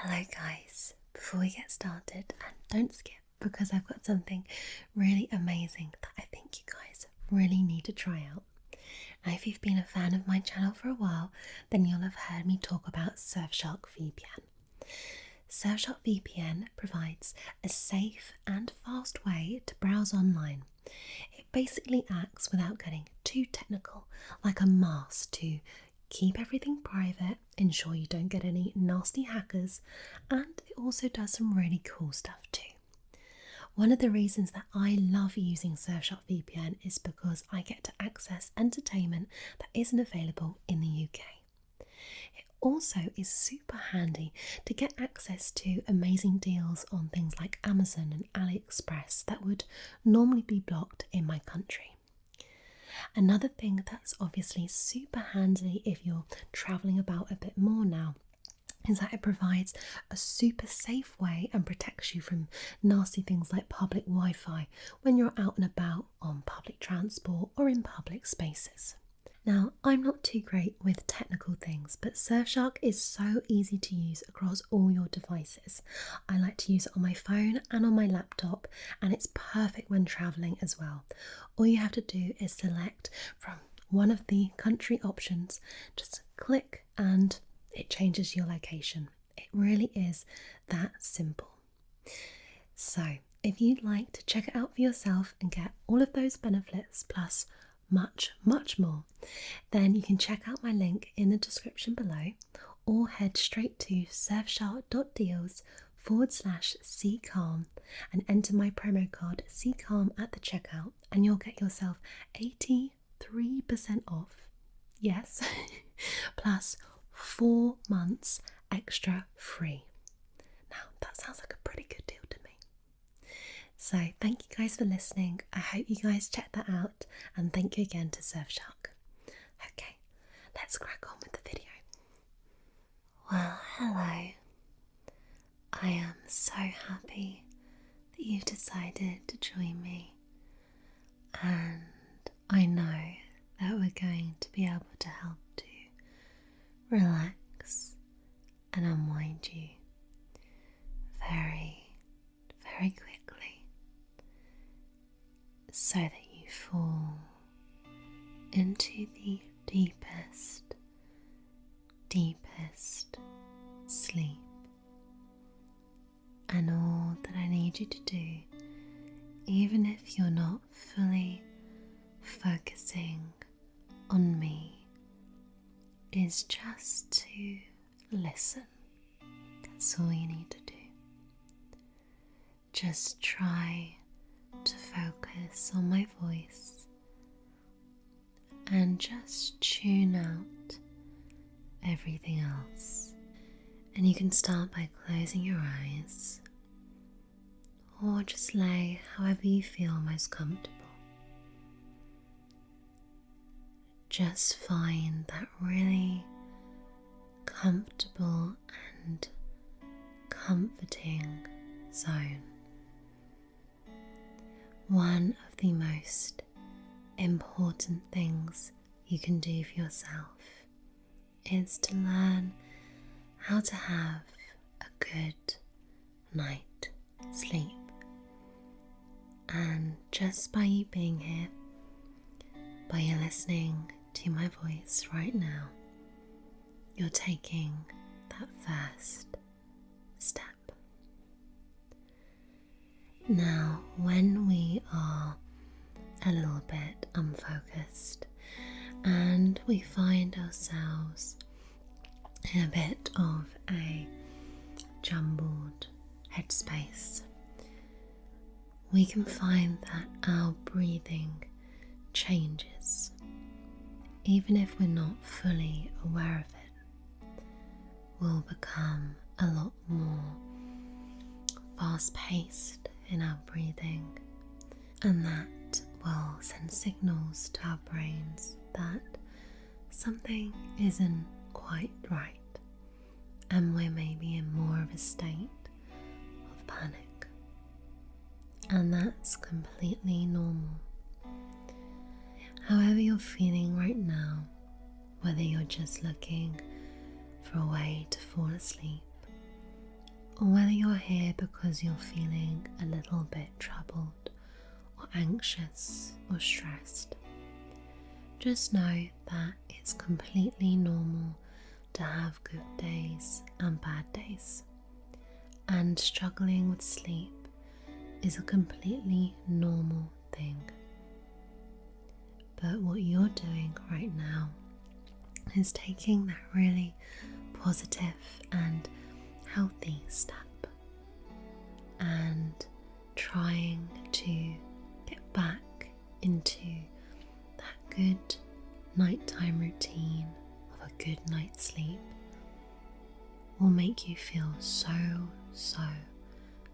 Hello guys, before we get started, and don't skip because I've got something really amazing that I think you guys really need to try out. Now if you've been a fan of my channel for a while, then you'll have heard me talk about Surfshark VPN. Surfshark VPN provides a safe and fast way to browse online. It basically acts without getting too technical, like a mask to keep everything private, ensure you don't get any nasty hackers, and it also does some really cool stuff too. One of the reasons that I love using Surfshark VPN is because I get to access entertainment that isn't available in the UK. It also is super handy to get access to amazing deals on things like Amazon and AliExpress that would normally be blocked in my country. Another thing that's obviously super handy if you're travelling about a bit more now is that it provides a super safe way and protects you from nasty things like public Wi-Fi when you're out and about on public transport or in public spaces. Now, I'm not too great with technical things, but Surfshark is so easy to use across all your devices. I like to use it on my phone and on my laptop, and it's perfect when travelling as well. All you have to do is select from one of the country options, just click and it changes your location. It really is that simple. So, if you'd like to check it out for yourself and get all of those benefits plus much more, then you can check out my link in the description below or head straight to surfshark.deals/ccalm and enter my promo code ccalm at the checkout and you'll get yourself 83% off. Yes, plus 4 months extra free. Now that sounds like a pretty good deal to me. So thank you guys for listening. I hope you guys check that out, and thank you again to Surfshark. Okay, let's crack on with the video. Well, hello. I am so happy that you've decided to join me, and I know that we're going to be able to help to relax and unwind you very quickly, so that you fall into the deepest sleep. And all that I need you to do, even if you're not fully focusing on me, is just to listen. That's all you need to do. Just try to focus on my voice and just tune out everything else. And you can start by closing your eyes or just lay however you feel most comfortable. Just find that really comfortable and comforting zone. One of the most important things you can do for yourself is to learn how to have a good night sleep. And just by you being here, by you listening to my voice right now, you're taking that first step. Now, when we are a little bit unfocused and we find ourselves in a bit of a jumbled headspace, we can find that our breathing changes. Even if we're not fully aware of it, we'll become a lot more fast-paced in our breathing, and that will send signals to our brains that something isn't quite right and we're maybe in more of a state of panic, and that's completely normal. However you're feeling right now, whether you're just looking for a way to fall asleep or whether you're here because you're feeling a little bit troubled or anxious or stressed, just know that it's completely normal to have good days and bad days, and struggling with sleep is a completely normal thing. But what you're doing right now is taking that really positive and healthy step and trying to get back into that good nighttime routine of a good night's sleep will make you feel so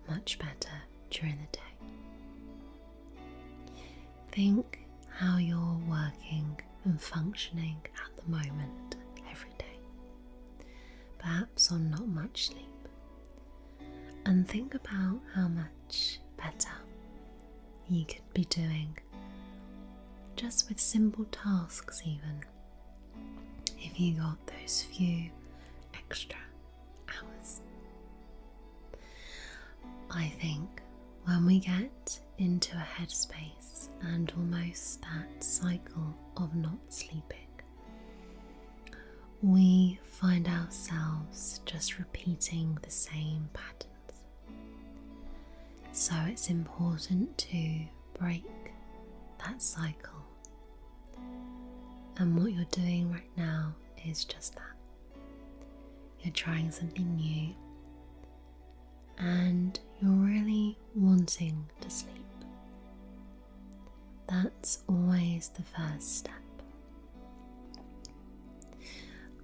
much better during the day. Think how you're working and functioning at the moment every day, perhaps on not much sleep, and think about how much better you could be doing just with simple tasks, even if you got those few extra hours. I think when we get into a headspace and almost that cycle of not sleeping, we find ourselves just repeating the same patterns. So it's important to break that cycle. And what you're doing right now is just that. You're trying something new and you're really wanting to sleep. That's always the first step.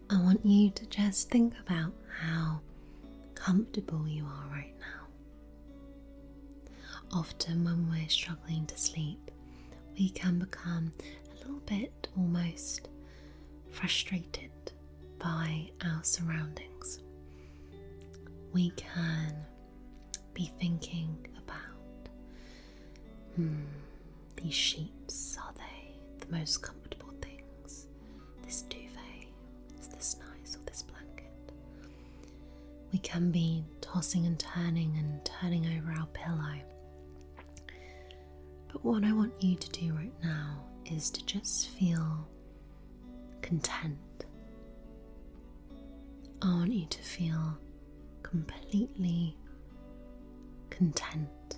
I want you to just think about how comfortable you are right now. Often when we're struggling to sleep, we can become a little bit almost frustrated by our surroundings. We can be thinking about, these sheets, are they the most comfortable things? This duvet, is this nice, or this blanket? We can be tossing and turning over our pillow. But what I want you to do right now is to just feel content. I want you to feel completely content.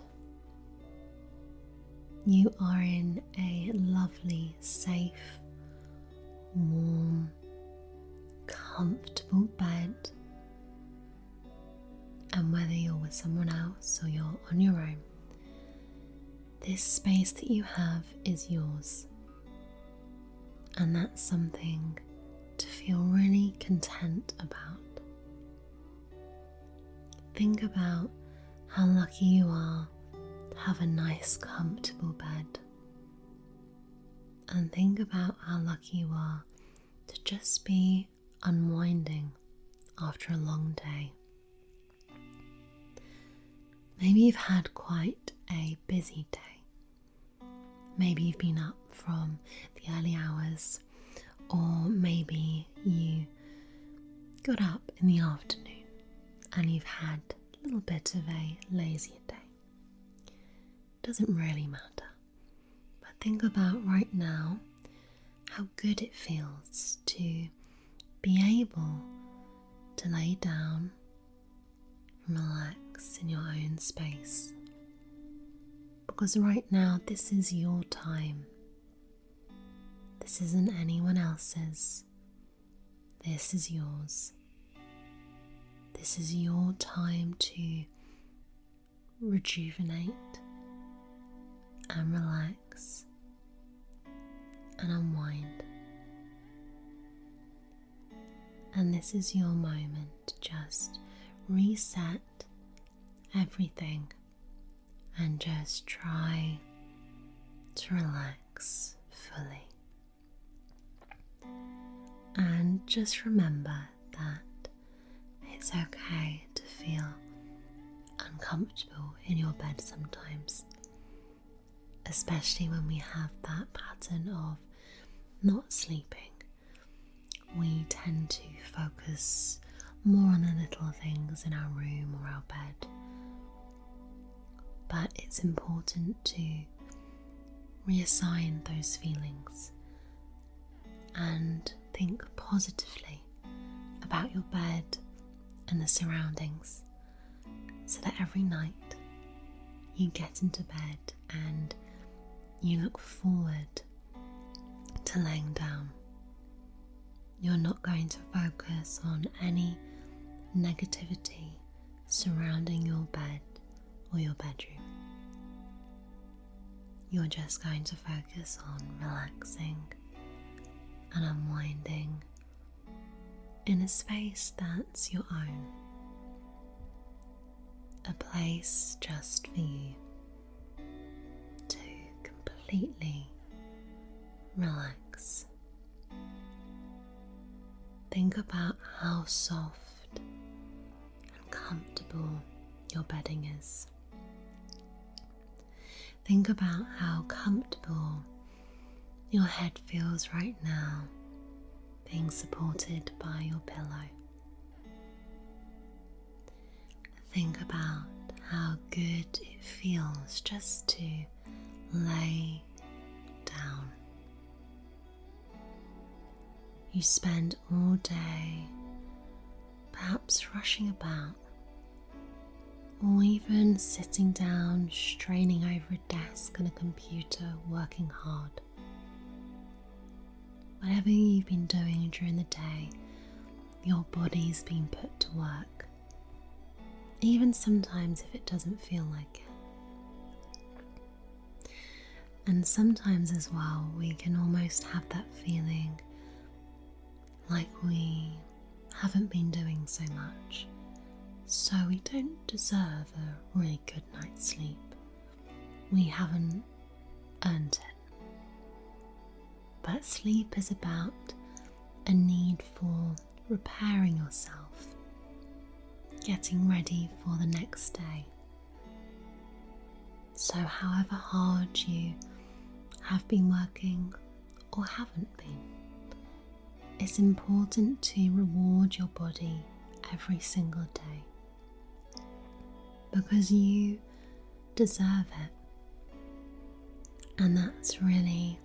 You are in a lovely, safe, warm, comfortable bed, and whether you're with someone else or you're on your own, this space that you have is yours, and that's something to feel really content about. Think about how lucky you are to have a nice, comfortable bed, and think about how lucky you are to just be unwinding after a long day. Maybe you've had quite a busy day. Maybe you've been up from the early hours, or maybe you got up in the afternoon and you've had a little bit of a lazier day. Doesn't really matter, but think about right now how good it feels to be able to lay down and relax in your own space. Because right now, this is your time. This isn't anyone else's. This is yours. This is your time to rejuvenate and relax and unwind. And this is your moment to just reset everything and just try to relax fully. And just remember that it's okay to feel uncomfortable in your bed sometimes, especially when we have that pattern of not sleeping. We tend to focus more on the little things feelings in our room or our bed. But it's important to reassign those feelings and think positively about your bed and the surroundings, so that every night you get into bed and you look forward to laying down. You're not going to focus on any negativity surrounding your bed or your bedroom. You're just going to focus on relaxing and unwinding in a space that's your own, a place just for you to completely relax. Think about how soft and comfortable your bedding is. Think about how comfortable your head feels right now, being supported by your pillow. Think about how good it feels just to lay down. You spend all day perhaps rushing about, or even sitting down, straining over a desk and a computer, working hard. Whatever you've been doing during the day, your body's been put to work, even sometimes if it doesn't feel like it. And sometimes as well, we can almost have that feeling like we haven't been doing so much, so we don't deserve a really good night's sleep. We haven't earned it. But sleep is about a need for repairing yourself, getting ready for the next day. So however hard you have been working or haven't been, it's important to reward your body every single day, because you deserve it. And that's really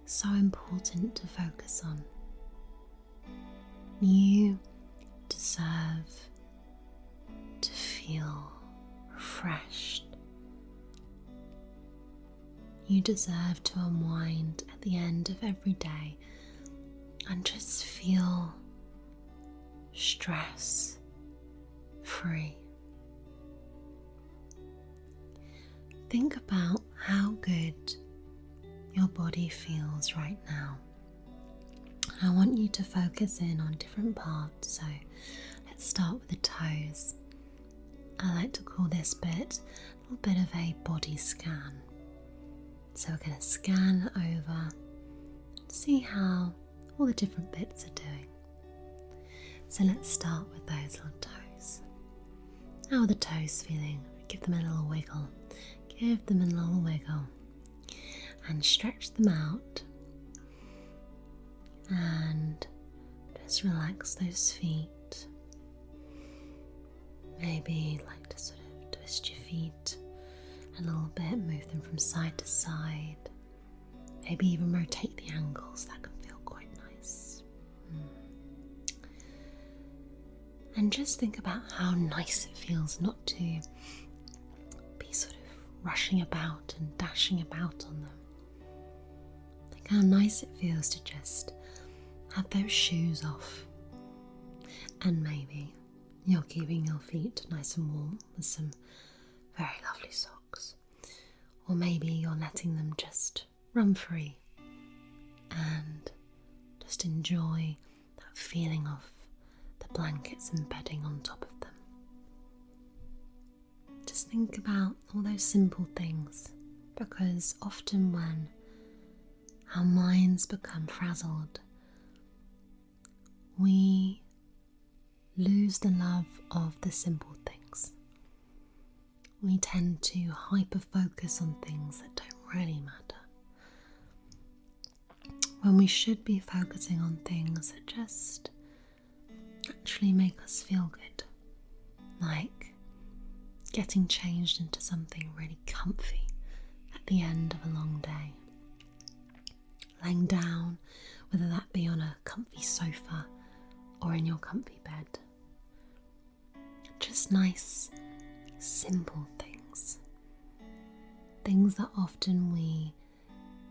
so important to focus on. You deserve to feel refreshed. You deserve to unwind at the end of every day and just feel stress free. Think about how good your body feels right now. I want you to focus in on different parts, so let's start with the toes. I like to call this bit a little bit of a body scan. So we're going to scan over, see how all the different bits are doing. So let's start with those little toes. How are the toes feeling? Give them a little wiggle. Give them a little wiggle. And stretch them out. And just relax those feet. Maybe like to sort of twist your feet a little bit, move them from side to side. Maybe even rotate the ankles, that can feel quite nice. And just think about how nice it feels not to be sort of rushing about and dashing about on them. Think how nice it feels to just have those shoes off, and maybe you're keeping your feet nice and warm with some very lovely socks, or maybe you're letting them just run free and just enjoy that feeling of the blankets and bedding on top of them. Just think about all those simple things, because often when our minds become frazzled, we lose the love of the simple things. We tend to hyper-focus on things that don't really matter, when we should be focusing on things that just actually make us feel good. like getting changed into something really comfy at the end of a long day. Laying down, whether that be on a comfy sofa or in your comfy bed. Just nice, simple things. Things that often we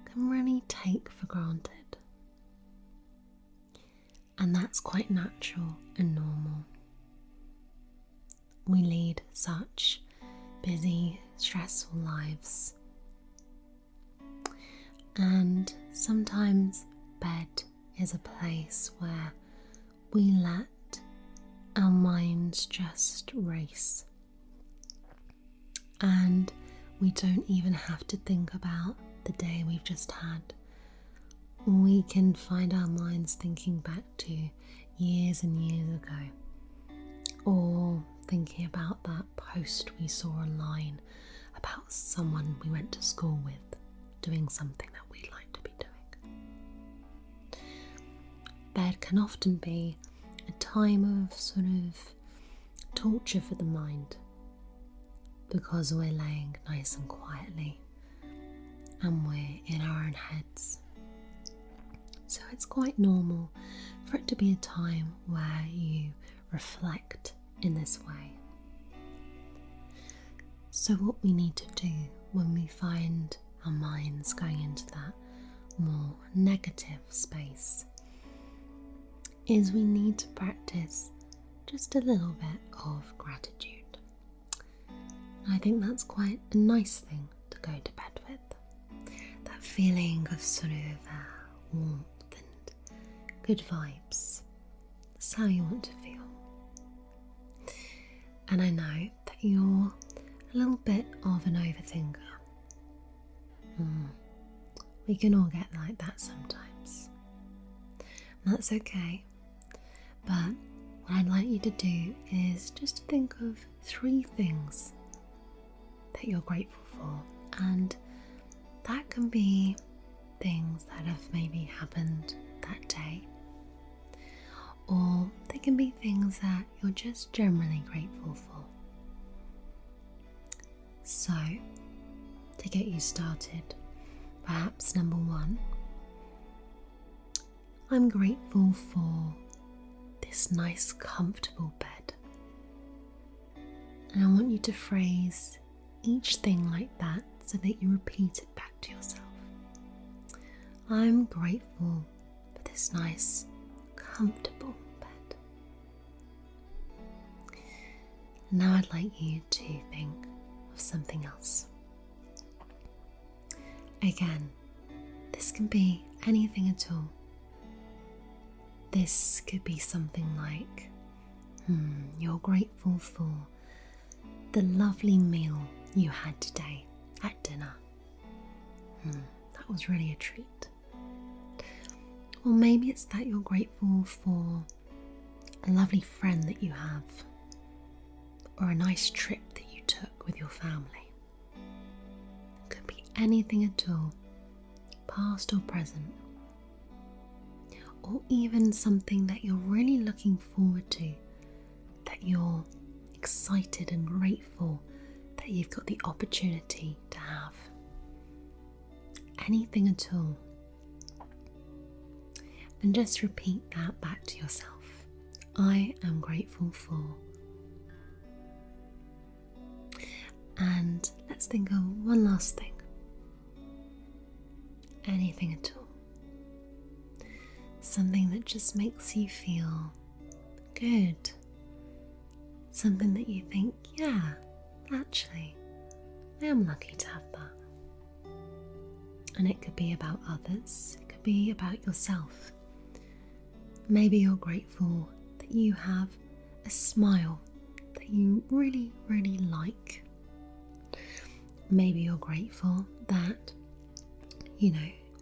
can really take for granted. And that's quite natural and normal. We lead such busy, stressful lives. And sometimes bed is a place where we let our minds just race. And we don't even have to think about the day we've just had. We can find our minds thinking back to years and years ago, or thinking about that post we saw online about someone we went to school with doing something that we'd like to be doing. Bed can often be a time of sort of torture for the mind, because we're laying nice and quietly and we're in our own heads. So it's quite normal for it to be a time where you reflect in this way. So what we need to do when we find our minds going into that more negative space is we need to practice just a little bit of gratitude. I think that's quite a nice thing to go to bed with. That feeling of sort of warmth and good vibes. That's how you want to feel. And I know that you're a little bit of an overthinker. We can all get like that sometimes. And that's okay. But what I'd like you to do is just to think of 3 things that you're grateful for. And that can be things that have maybe happened that day. Or they can be things that you're just generally grateful for. So, to get you started, perhaps number 1, I'm grateful for this nice comfortable bed. And I want you to phrase each thing like that so that you repeat it back to yourself. I'm grateful for this nice comfortable bed. Now I'd like you to think of something else. Again, this can be anything at all. This could be something like, you're grateful for the lovely meal you had today at dinner. That was really a treat. Or maybe it's that you're grateful for a lovely friend that you have, or a nice trip that you took with your family. It could be anything at all, past or present. Or even something that you're really looking forward to, that you're excited and grateful that you've got the opportunity to have. Anything at all. And just repeat that back to yourself. I am grateful for. And let's think of one last thing. Anything at all. Something that just makes you feel good. Something that you think, yeah, actually, I am lucky to have that. And it could be about others, it could be about yourself. Maybe you're grateful that you have a smile that you really, really like. Maybe you're grateful that,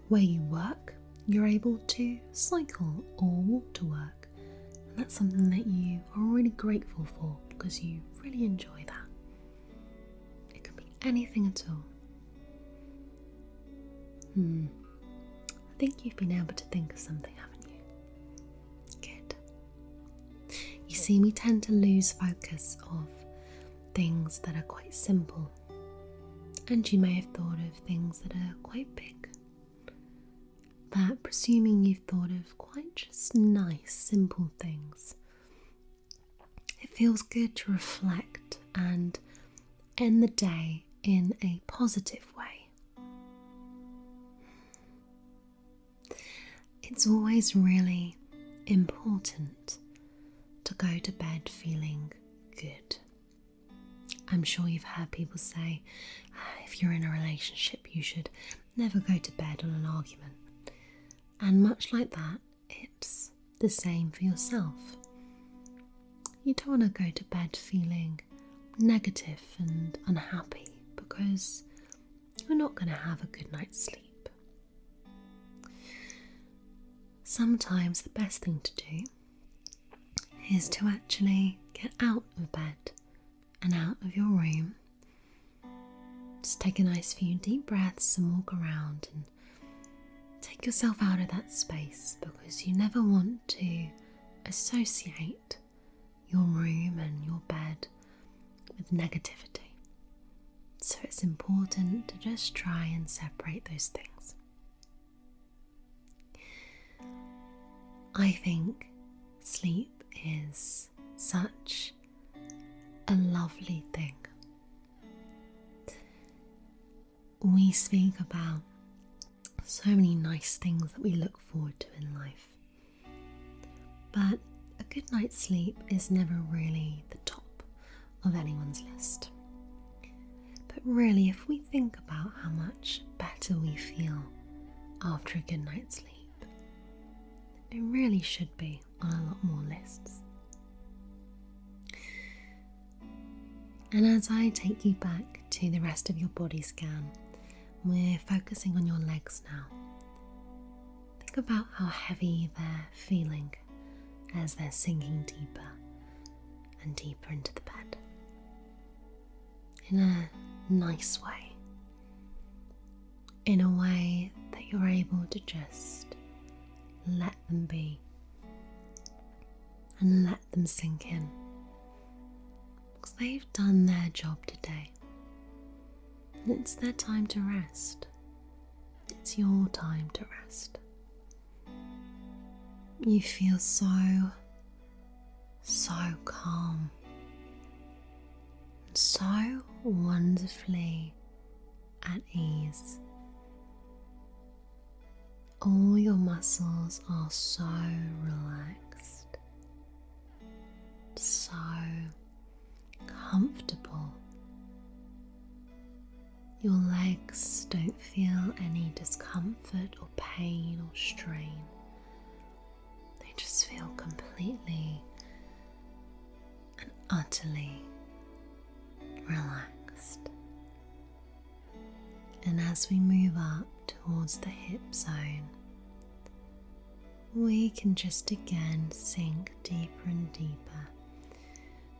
where you work, you're able to cycle or walk to work. And that's something that you are really grateful for because you really enjoy that. It could be anything at all. I think you've been able to think of something, haven't you? Good. You You see, we tend to lose focus of things that are quite simple, and you may have thought of things that are quite big. But presuming you've thought of quite just nice, simple things, it feels good to reflect and end the day in a positive way. It's always really important to go to bed feeling good. I'm sure you've heard people say, if you're in a relationship, you should never go to bed on an argument. And much like that, it's the same for yourself. You don't want to go to bed feeling negative and unhappy, because you're not going to have a good night's sleep. Sometimes the best thing to do is to actually get out of bed and out of your room. Just take a nice few deep breaths and walk around and take yourself out of that space, because you never want to associate your room and your bed with negativity. So it's important to just try and separate those things. I think sleep is such a lovely thing. We speak about so many nice things that we look forward to in life, but a good night's sleep is never really the top of anyone's list. But really, if we think about how much better we feel after a good night's sleep, it really should be on a lot more lists. And as I take you back to the rest of your body scan, we're focusing on your legs now. Think about how heavy they're feeling as they're sinking deeper and deeper into the bed. In a nice way. In a way that you're able to just let them be and let them sink in. Because they've done their job today. And it's their time to rest. It's your time to rest. You feel so calm. So wonderfully at ease. All your muscles are so relaxed. So comfortable. Your legs don't feel any discomfort or pain or strain. They just feel completely and utterly relaxed. And as we move up towards the hip zone, we can just again sink deeper and deeper,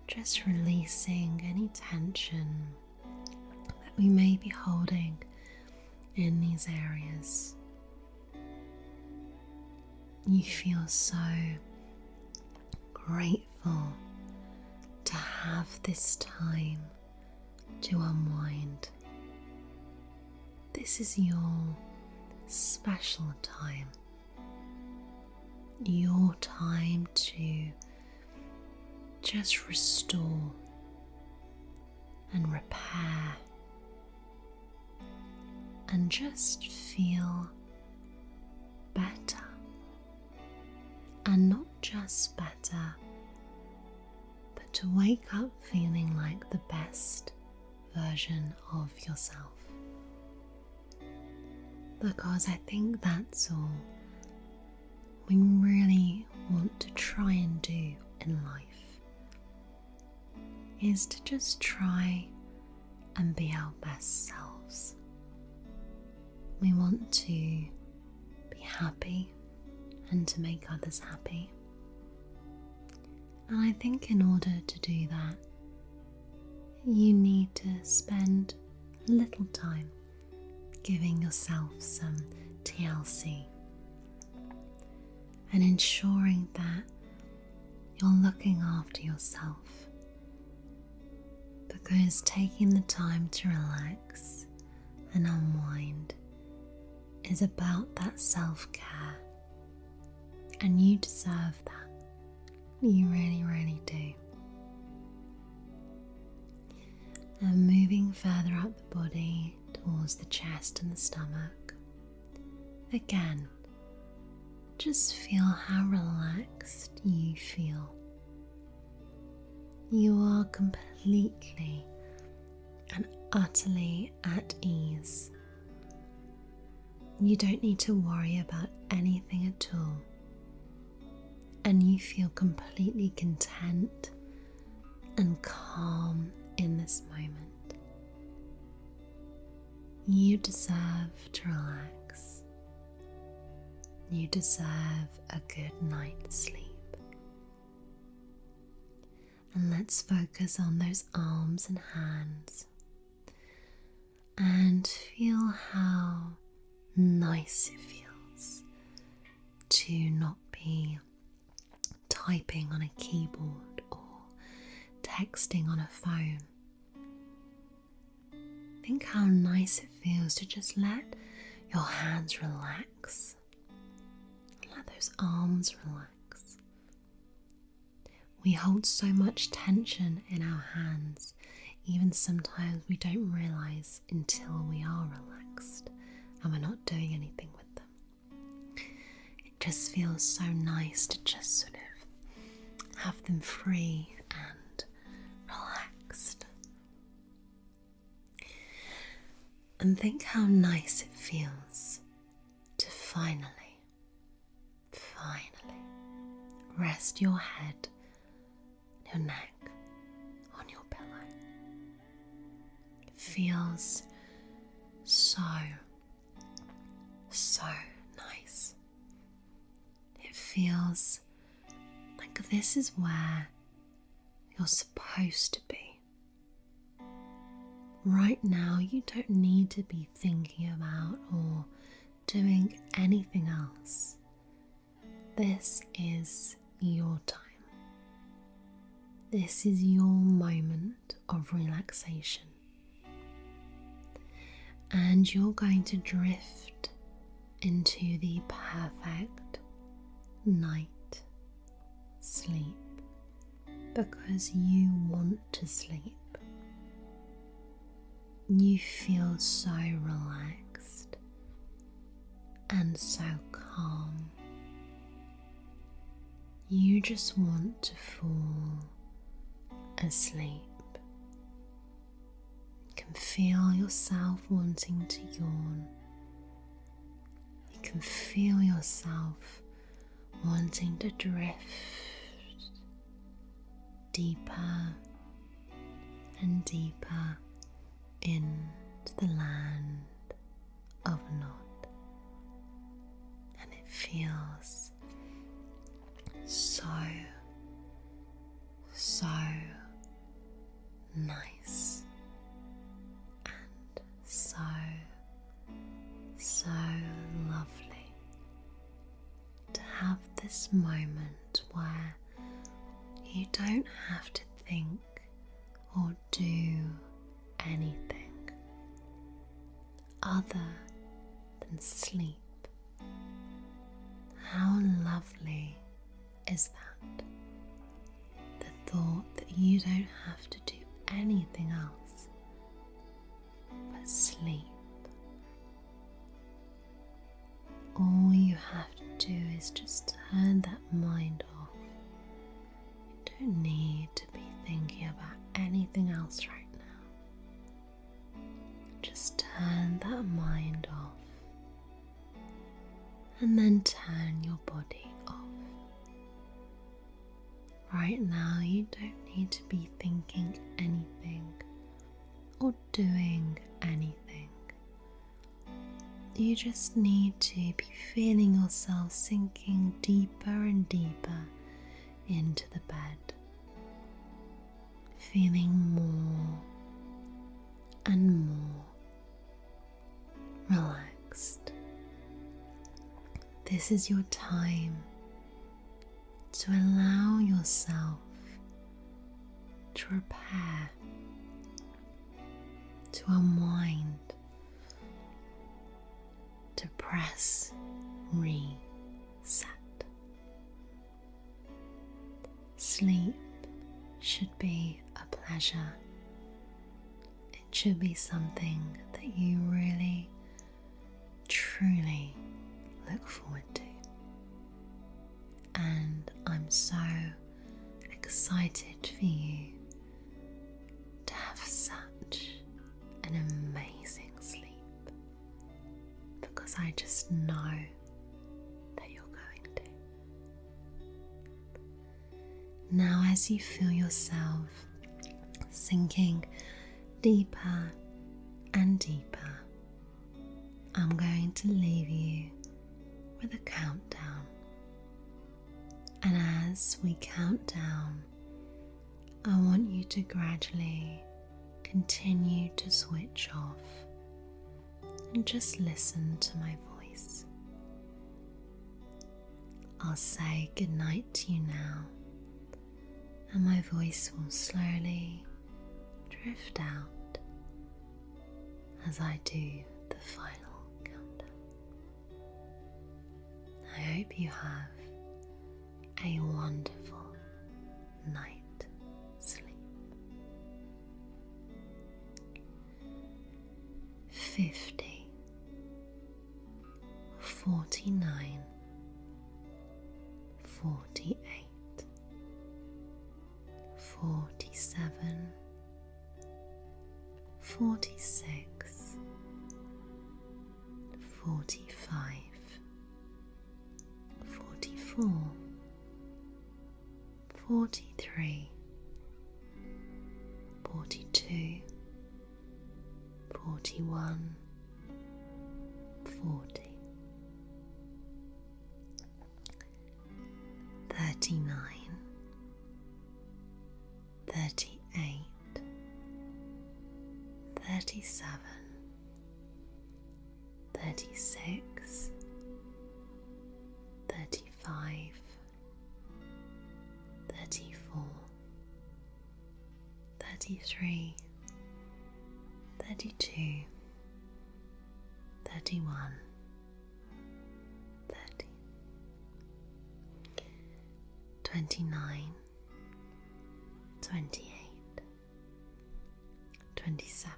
just releasing any tension that we may be holding in these areas. You feel so grateful to have this time to unwind. This is your special time. Your time to just restore and repair and just feel better. And not just better, but to wake up feeling like the best version of yourself. Because I think that's all we really want to try and do in life, is to just try and be our best selves. We want to be happy and to make others happy. And I think in order to do that, you need to spend a little time giving yourself some TLC and ensuring that you're looking after yourself. Because taking the time to relax and unwind is about that self-care, and you deserve that. You really, really do. And moving further up the body towards the chest and the stomach. Again, just feel how relaxed you feel. You are completely and utterly at ease. You don't need to worry about anything at all, and you feel completely content and calm in this moment. You deserve to relax. You deserve a good night's sleep. And let's focus on those arms and hands and feel how nice it feels to not be typing on a keyboard or texting on a phone. Think how nice it feels to just let your hands relax. Let those arms relax. We hold so much tension in our hands, even sometimes we don't realize until we are relaxed and we're not doing anything with them. It just feels so nice to just sort of have them free and relaxed. And think how nice it feels to finally rest your head, your neck on your pillow. It feels so nice. It feels like this is where you're supposed to be. Right now, you don't need to be thinking about or doing anything else. This is your time. This is your moment of relaxation. And you're going to drift into the perfect night sleep because you want to sleep. You feel so relaxed and so calm. You just want to fall asleep. You can feel yourself wanting to yawn. You can feel yourself wanting to drift deeper and deeper into the land of Nod. And it feels so nice and so lovely to have this moment where you don't have to think or do anything other than sleep. How lovely is that? The thought that you don't have to do anything else but sleep. All you have to do is just turn that mind off. You don't need to be thinking about anything else right now. Just turn that mind off and then turn your body off. Right now you don't need to be thinking anything or doing anything. You just need to be feeling yourself sinking deeper and deeper into the bed, feeling more and more relaxed. This is your time to allow yourself to repair, to unwind, to press reset. Sleep should be a pleasure. It should be something that you really, truly look forward to. And I'm so excited for you to have such an amazing sleep, because I just know that you're going to. Now, as you feel yourself sinking deeper and deeper, I'm going to leave you with a countdown. And as we count down, I want you to gradually continue to switch off and just listen to my voice. I'll say goodnight to you now, and my voice will slowly drift out as I do the final countdown. I hope you have a wonderful night sleep. 50, 49, 48, 47, 46, 45, 44, 43, 42, 41, 40, 39, 38, 37, 36, 35, 34, 33, 32, 31, 30, 29, 28, 27,